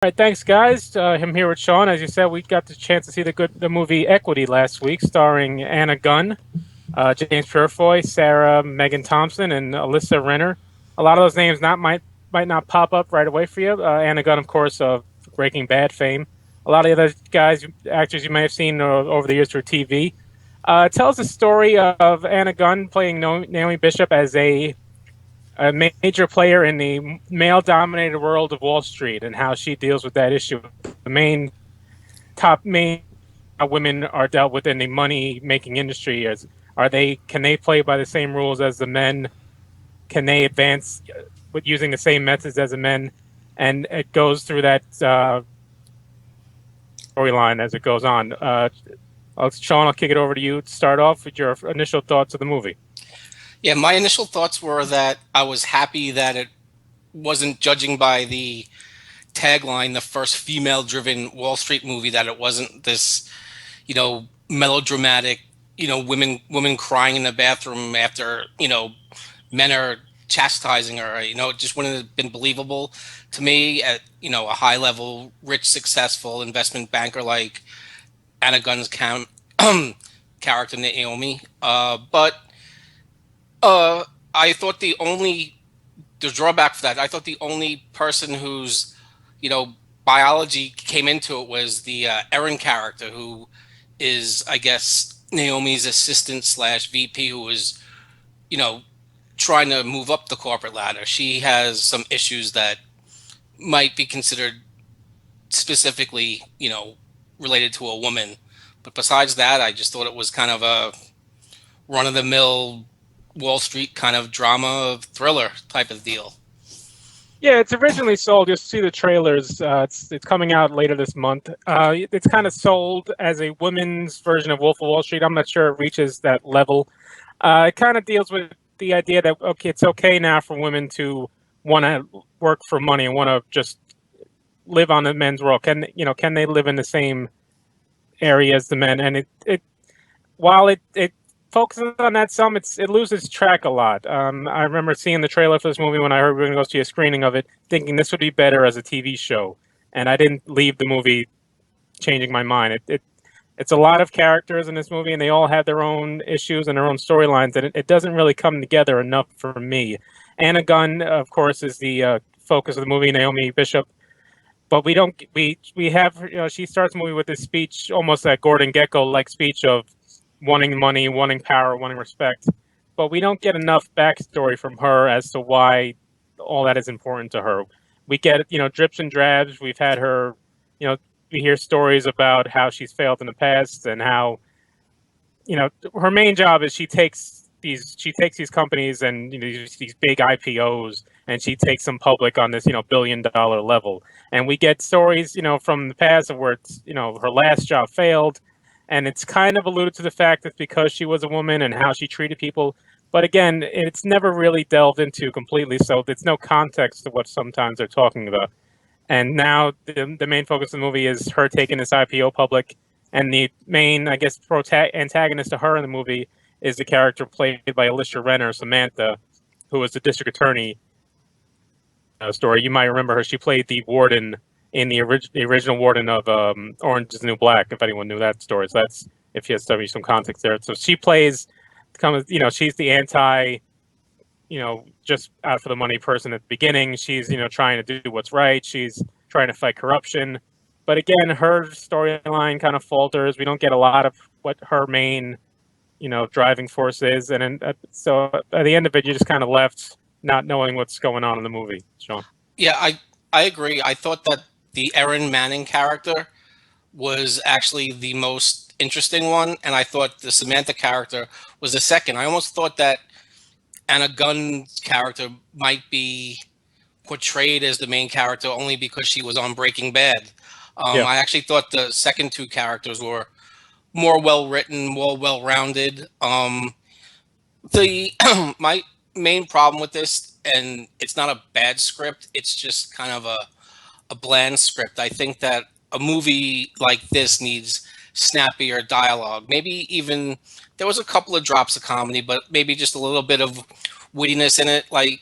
All right, thanks, guys. I'm here with Sean. As you said, we got the chance to see the movie Equity last week, starring Anna Gunn, James Purefoy, Sarah Megan Thompson, and Alyssa Renner. A lot of those names not might not pop up right away for you. Anna Gunn, of course, of Breaking Bad fame. A lot of the other guys, actors you may have seen over the years through TV. It tells the story of Anna Gunn playing Naomi Bishop as a major player in the male-dominated world of Wall Street and how she deals with that issue. The main how women are dealt with in the money-making industry is can they play by the same rules as the men? Can they advance with using the same methods as the men? And it goes through that storyline as it goes on. Sean, I'll kick it over to you to start off with your initial thoughts of the movie. Yeah, my initial thoughts were that I was happy that it wasn't, judging by the tagline, the first female-driven Wall Street movie, that it wasn't this, melodramatic, women crying in the bathroom after, men are chastising her. It just wouldn't have been believable to me at, a high level, rich, successful investment banker like Anna Gunn's character Naomi. But I thought the drawback for that, I thought the only person whose, biology came into it was the Erin character, who is, I guess, Naomi's assistant slash VP, who was, you know, trying to move up the corporate ladder. She has some issues that might be considered specifically, related to a woman. But besides that, I just thought it was kind of a run of the mill Wall Street kind of drama thriller type of deal. Yeah, it's originally sold. You'll see the trailers. It's coming out later this month. It's kind of sold as a women's version of Wolf of Wall Street. I'm not sure it reaches that level. It kind of deals with the idea that it's okay now for women to want to work for money and want to just live on the men's world. Can they live in the same area as the men? And it while it focuses on that some, it loses track a lot. I remember seeing the trailer for this movie when I heard we were going to go see a screening of it, thinking this would be better as a TV show, and I didn't leave the movie changing my mind. It's a lot of characters in this movie, and they all have their own issues and their own storylines, and it doesn't really come together enough for me. Anna Gunn, of course, is the focus of the movie, Naomi Bishop. But we don't we have she starts the movie with this speech, almost that Gordon Gekko like speech of wanting money, wanting power, wanting respect. But we don't get enough backstory from her as to why all that is important to her. We get, drips and drabs. We've had her, we hear stories about how she's failed in the past and how, her main job is she takes these companies and these big IPOs and she takes them public on this $1 billion level. And we get stories from the past of where it's her last job failed, and it's kind of alluded to the fact that because she was a woman and how she treated people. But again, it's never really delved into completely, so there's no context to what sometimes they're talking about. And now the main focus of the movie is her taking this IPO public, and the main, I guess, antagonist to her in the movie is the character played by Alicia Renner, Samantha, who was the district attorney story. You might remember her. She played the warden in the original warden of Orange is the New Black, if anyone knew that story. So that's, if you have to some context there. So she plays, she's the anti, just out for the money person at the beginning. She's, trying to do what's right. She's trying to fight corruption. But again, her storyline kind of falters. We don't get a lot of what her main, driving force is. So at the end of it, you're just kind of left not knowing what's going on in the movie, Sean. Yeah, I agree. I thought that the Erin Manning character was actually the most interesting one, and I thought the Samantha character was the second. I almost thought that Anna Gunn's character might be portrayed as the main character only because she was on Breaking Bad. Yeah. I actually thought the second two characters were more well written, more well rounded. The my main problem with this, and it's not a bad script, it's just kind of a bland script. I think that a movie like this needs snappier dialogue. Maybe even there was a couple of drops of comedy, but maybe just a little bit of wittiness in it, like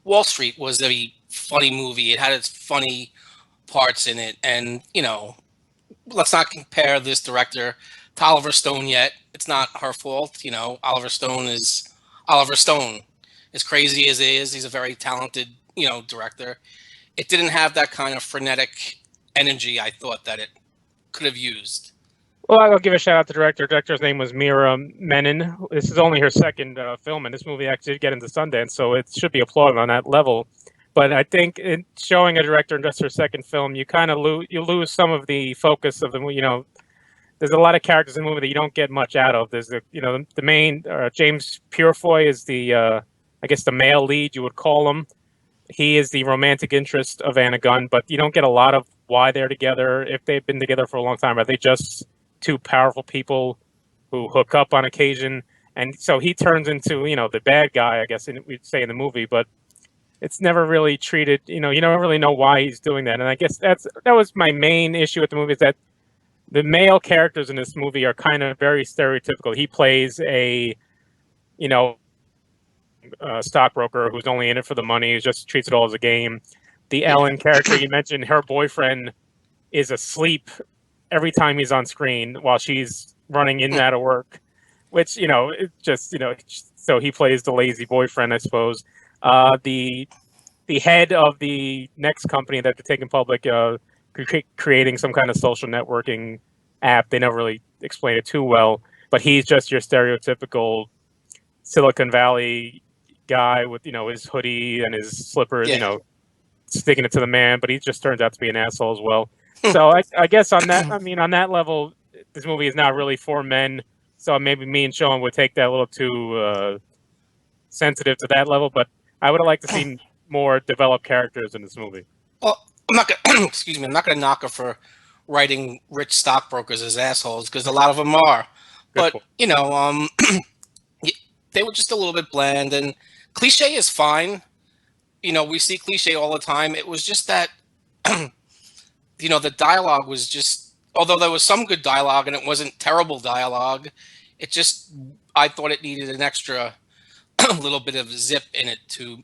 Wall Street was a funny movie. It had its funny parts in it, and let's not compare this director to Oliver Stone yet. It's not her fault. Oliver Stone is Oliver Stone. As crazy as he is, he's a very talented, director. It didn't have that kind of frenetic energy I thought that it could have used. Well, I'll give a shout out to the director. The director's name was Mira Menon. This is only her second film, and this movie actually did get into Sundance, so it should be applauded on that level. But I think in showing a director in just her second film, you kind of lose some of the focus of the there's a lot of characters in the movie that you don't get much out of. There's the main James Purefoy is the I guess the male lead you would call him. He is the romantic interest of Anna Gunn, but you don't get a lot of why they're together. If they've been together for a long time, are they just two powerful people who hook up on occasion? And so he turns into the bad guy, I guess we'd say in the movie, but it's never really treated. You don't really know why he's doing that. And I guess that was my main issue with the movie, is that the male characters in this movie are kind of very stereotypical. He plays a stockbroker who's only in it for the money, who just treats it all as a game. The Ellen character you mentioned, her boyfriend is asleep every time he's on screen while she's running in and out of work, which it just so he plays the lazy boyfriend, I suppose. The head of the next company that they're taking public, creating some kind of social networking app. They never really explain it too well, but he's just your stereotypical Silicon Valley guy with his hoodie and his slippers, sticking it to the man, but he just turns out to be an asshole as well. So I guess on that level, this movie is not really for men. So maybe me and Sean would take that a little too sensitive to that level, but I would have liked to see more developed characters in this movie. Well, I'm not gonna excuse me. I'm not gonna knock her for writing rich stockbrokers as assholes, because a lot of them are. But they were just a little bit bland, and cliche is fine. We see cliche all the time. It was just that the dialogue was just, although there was some good dialogue and it wasn't terrible dialogue, I thought it needed an extra little bit of zip in it to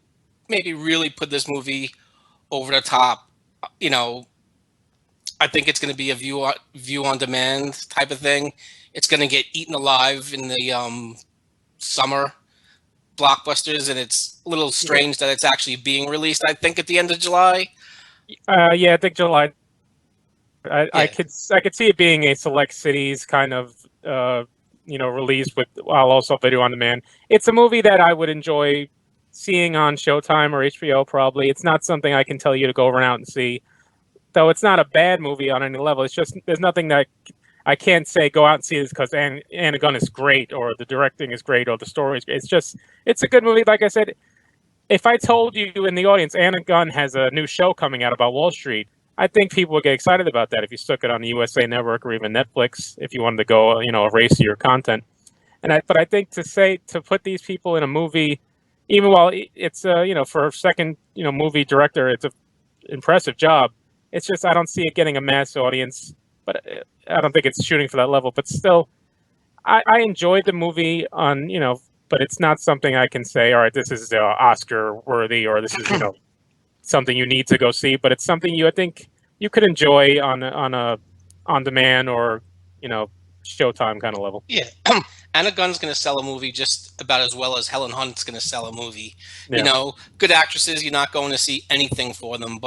maybe really put this movie over the top. I think it's going to be a view on demand type of thing. It's going to get eaten alive in the summer blockbusters, and it's a little strange that it's actually being released, I think, at the end of July. Yeah, I think July. I could see it being a select cities kind of release while also video on demand. It's a movie that I would enjoy seeing on Showtime or HBO. Probably it's not something I can tell you to go over out and see. Though it's not a bad movie on any level. It's just there's nothing that I can't say go out and see this because Anna Gunn is great, or the directing is great, or the story is great. It's a good movie. Like I said, if I told you in the audience Anna Gunn has a new show coming out about Wall Street, I think people would get excited about that if you stuck it on the USA Network or even Netflix if you wanted to go, erase your content. But I think to put these people in a movie, even while it's for a second movie director, it's an impressive job. It's just I don't see it getting a mass audience, but I don't think it's shooting for that level. But still, I enjoyed the movie but it's not something I can say, all right, this is Oscar worthy, or this is something you need to go see. But it's something I think you could enjoy on a on demand or Showtime kind of level. Yeah, Anna Gunn's going to sell a movie just about as well as Helen Hunt's going to sell a movie. Yeah. Good actresses, you're not going to see anything for them,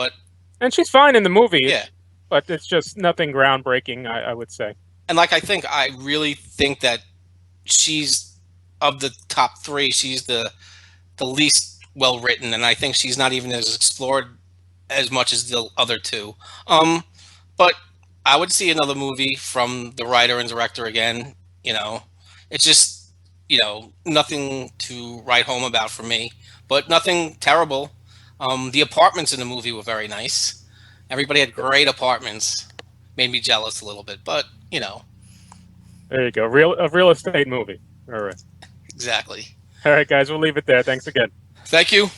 and she's fine in the movie. Yeah, but it's just nothing groundbreaking, I would say. And I really think that she's, of the top three, she's the least well written, and I think she's not even as explored as much as the other two. But I would see another movie from the writer and director again. It's just nothing to write home about for me, but nothing terrible. The apartments in the movie were very nice. Everybody had great apartments. Made me jealous a little bit, but There you go. A real estate movie. All right. Exactly. All right, guys, we'll leave it there. Thanks again. Thank you.